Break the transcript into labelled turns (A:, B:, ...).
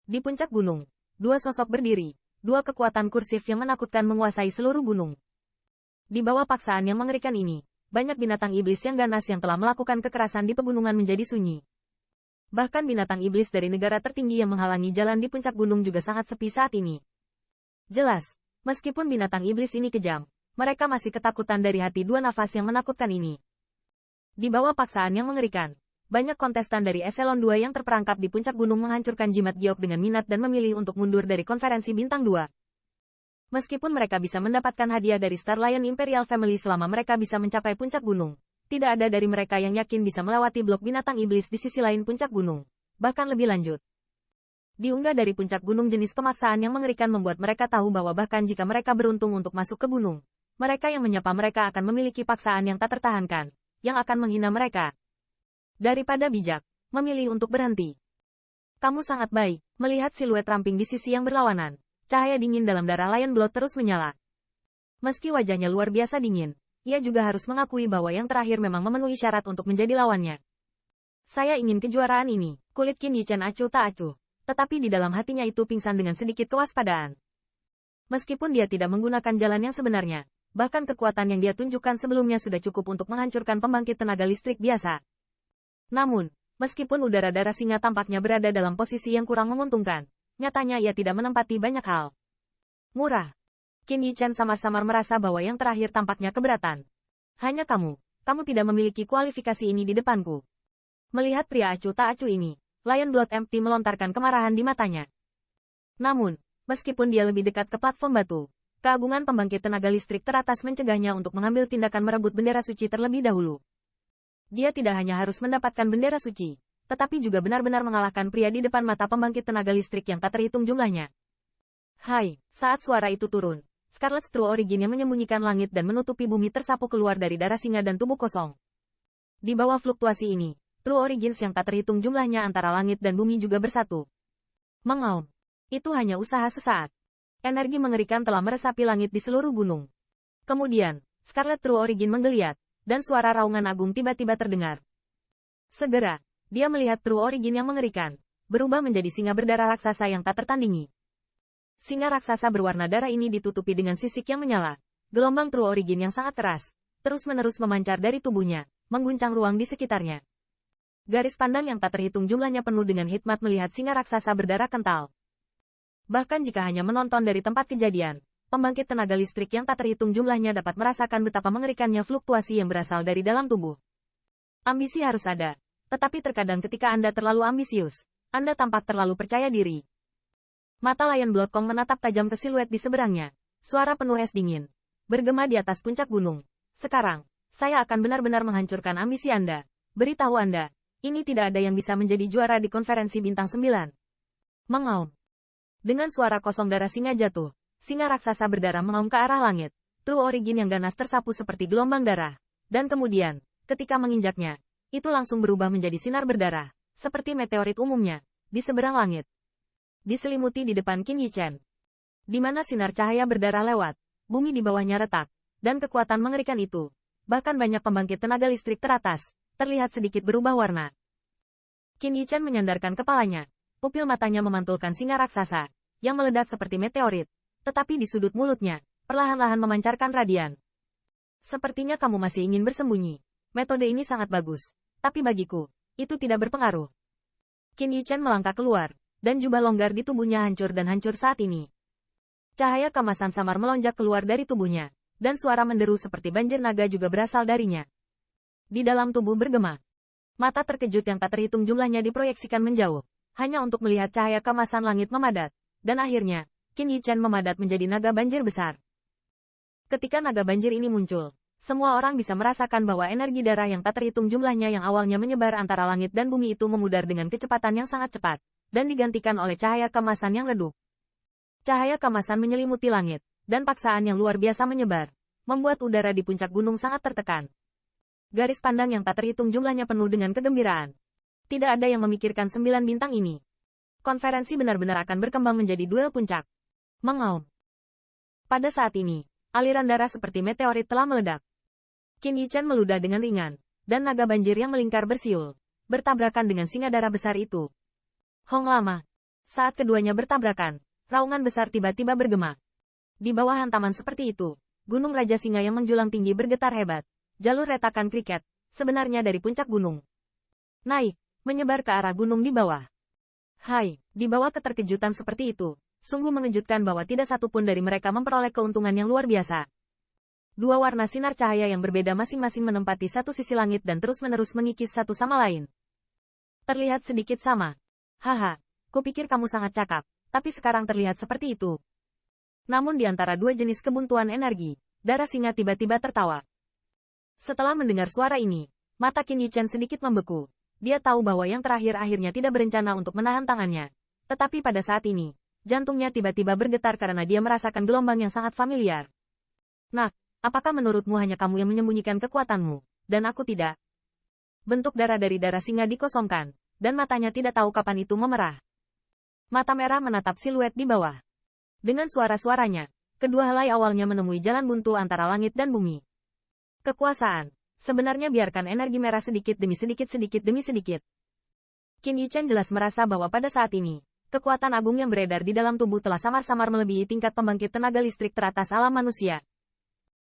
A: Di puncak gunung, dua sosok berdiri, dua kekuatan kursif yang menakutkan menguasai seluruh gunung. Di bawah paksaan yang mengerikan ini, banyak binatang iblis yang ganas yang telah melakukan kekerasan di pegunungan menjadi sunyi. Bahkan binatang iblis dari negara tertinggi yang menghalangi jalan di puncak gunung juga sangat sepi saat ini. Jelas, meskipun binatang iblis ini kejam, mereka masih ketakutan dari hati dua nafas yang menakutkan ini. Di bawah paksaan yang mengerikan, banyak kontestan dari Eselon 2 yang terperangkap di puncak gunung menghancurkan jimat giok dengan minat dan memilih untuk mundur dari konferensi bintang 2. Meskipun mereka bisa mendapatkan hadiah dari Star Lion Imperial Family selama mereka bisa mencapai puncak gunung, tidak ada dari mereka yang yakin bisa melewati blok binatang iblis di sisi lain puncak gunung. Bahkan lebih lanjut, diunggah dari puncak gunung jenis pemaksaan yang mengerikan membuat mereka tahu bahwa bahkan jika mereka beruntung untuk masuk ke gunung, mereka yang menyapa mereka akan memiliki paksaan yang tak tertahankan, yang akan menghina mereka. Daripada bijak, memilih untuk berhenti. Kamu sangat baik, melihat siluet ramping di sisi yang berlawanan. Cahaya dingin dalam darah Lion Blood terus menyala. Meski wajahnya luar biasa dingin, ia juga harus mengakui bahwa yang terakhir memang memenuhi syarat untuk menjadi lawannya. Saya ingin kejuaraan ini, kulit Qin Yichen acuh tak acuh, tetapi di dalam hatinya itu pingsan dengan sedikit kewaspadaan. Meskipun dia tidak menggunakan jalan yang sebenarnya, bahkan kekuatan yang dia tunjukkan sebelumnya sudah cukup untuk menghancurkan pembangkit tenaga listrik biasa. Namun, meskipun udara darah singa tampaknya berada dalam posisi yang kurang menguntungkan, nyatanya ia tidak menempati banyak hal. Murah. Qin Yichen samar-samar merasa bahwa yang terakhir tampaknya keberatan. Hanya kamu tidak memiliki kualifikasi ini di depanku. Melihat pria acuh tak acuh ini, Lion Blood Empty melontarkan kemarahan di matanya. Namun, meskipun dia lebih dekat ke platform batu, keagungan pembangkit tenaga listrik teratas mencegahnya untuk mengambil tindakan merebut bendera suci terlebih dahulu. Dia tidak hanya harus mendapatkan bendera suci, tetapi juga benar-benar mengalahkan pria di depan mata pembangkit tenaga listrik yang tak terhitung jumlahnya. Hai, saat suara itu turun, Scarlet's True Origin yang menyembunyikan langit dan menutupi bumi tersapu keluar dari darah singa dan tubuh kosong. Di bawah fluktuasi ini, True Origins yang tak terhitung jumlahnya antara langit dan bumi juga bersatu. Mengaum. Itu hanya usaha sesaat. Energi mengerikan telah meresapi langit di seluruh gunung. Kemudian, Scarlet True Origin menggeliat, dan suara raungan agung tiba-tiba terdengar. Segera, dia melihat True Origin yang mengerikan, berubah menjadi singa berdarah raksasa yang tak tertandingi. Singa raksasa berwarna darah ini ditutupi dengan sisik yang menyala. Gelombang True Origin yang sangat keras, terus-menerus memancar dari tubuhnya, mengguncang ruang di sekitarnya. Garis pandang yang tak terhitung jumlahnya penuh dengan hikmat melihat singa raksasa berdarah kental. Bahkan jika hanya menonton dari tempat kejadian, pembangkit tenaga listrik yang tak terhitung jumlahnya dapat merasakan betapa mengerikannya fluktuasi yang berasal dari dalam tubuh. Ambisi harus ada, tetapi terkadang ketika Anda terlalu ambisius, Anda tampak terlalu percaya diri. Mata Lion Blood Kong menatap tajam ke siluet di seberangnya. Suara penuh es dingin bergema di atas puncak gunung. Sekarang, saya akan benar-benar menghancurkan ambisi Anda. Beritahu Anda, ini tidak ada yang bisa menjadi juara di konferensi bintang 9. Mengaum. Dengan suara kosong darah singa jatuh, singa raksasa berdarah mengaum ke arah langit. True Origin yang ganas tersapu seperti gelombang darah. Dan kemudian, ketika menginjaknya, itu langsung berubah menjadi sinar berdarah, seperti meteorit umumnya, di seberang langit. Diselimuti di depan Qin Yichen. Di mana sinar cahaya berdarah lewat, bumi di bawahnya retak, dan kekuatan mengerikan itu, bahkan banyak pembangkit tenaga listrik teratas, terlihat sedikit berubah warna. Qin Yichen menyandarkan kepalanya, pupil matanya memantulkan singa raksasa, yang meledak seperti meteorit, tetapi di sudut mulutnya, perlahan-lahan memancarkan radian. Sepertinya kamu masih ingin bersembunyi. Metode ini sangat bagus, tapi bagiku, itu tidak berpengaruh. Qin Yichen melangkah keluar, dan jubah longgar di tubuhnya hancur dan hancur saat ini. Cahaya kemasan samar melonjak keluar dari tubuhnya, dan suara menderu seperti banjir naga juga berasal darinya. Di dalam tubuh bergema. Mata terkejut yang tak terhitung jumlahnya diproyeksikan menjauh, hanya untuk melihat cahaya kemasan langit memadat, dan akhirnya, Qin Yichen memadat menjadi naga banjir besar. Ketika naga banjir ini muncul, semua orang bisa merasakan bahwa energi darah yang tak terhitung jumlahnya yang awalnya menyebar antara langit dan bumi itu memudar dengan kecepatan yang sangat cepat, dan digantikan oleh cahaya kemasan yang redup. Cahaya kemasan menyelimuti langit, dan paksaan yang luar biasa menyebar, membuat udara di puncak gunung sangat tertekan. Garis pandang yang tak terhitung jumlahnya penuh dengan kegembiraan. Tidak ada yang memikirkan 9 bintang ini. Konferensi benar-benar akan berkembang menjadi duel puncak. Mengaum. Pada saat ini, aliran darah seperti meteorit telah meledak. Qin Yichen meludah dengan ringan, dan naga banjir yang melingkar bersiul, bertabrakan dengan singa darah besar itu. Hong lama. Saat keduanya bertabrakan, raungan besar tiba-tiba bergema. Di bawah hantaman seperti itu, Gunung Raja Singa yang menjulang tinggi bergetar hebat. Jalur retakan kriket, sebenarnya dari puncak gunung, naik, menyebar ke arah gunung di bawah. Hai, di bawah keterkejutan seperti itu, sungguh mengejutkan bahwa tidak satu pun dari mereka memperoleh keuntungan yang luar biasa. Dua warna sinar cahaya yang berbeda masing-masing menempati satu sisi langit dan terus-menerus mengikis satu sama lain. Terlihat sedikit sama. Haha, kupikir kamu sangat cakap, tapi sekarang terlihat seperti itu. Namun di antara dua jenis kebuntuan energi, darah singa tiba-tiba tertawa. Setelah mendengar suara ini, mata Qin Yichen sedikit membeku. Dia tahu bahwa yang terakhir akhirnya tidak berencana untuk menahan tangannya. Tetapi pada saat ini, jantungnya tiba-tiba bergetar karena dia merasakan gelombang yang sangat familiar. Nak, apakah menurutmu hanya kamu yang menyembunyikan kekuatanmu, dan aku tidak? Bentuk darah dari darah singa dikosongkan, dan matanya tidak tahu kapan itu memerah. Mata merah menatap siluet di bawah. Dengan suara-suaranya, kedua helai awalnya menemui jalan buntu antara langit dan bumi. Kekuasaan. Sebenarnya biarkan energi merah sedikit demi sedikit. Qin Yichen jelas merasa bahwa pada saat ini, kekuatan agung yang beredar di dalam tubuh telah samar-samar melebihi tingkat pembangkit tenaga listrik teratas alam manusia,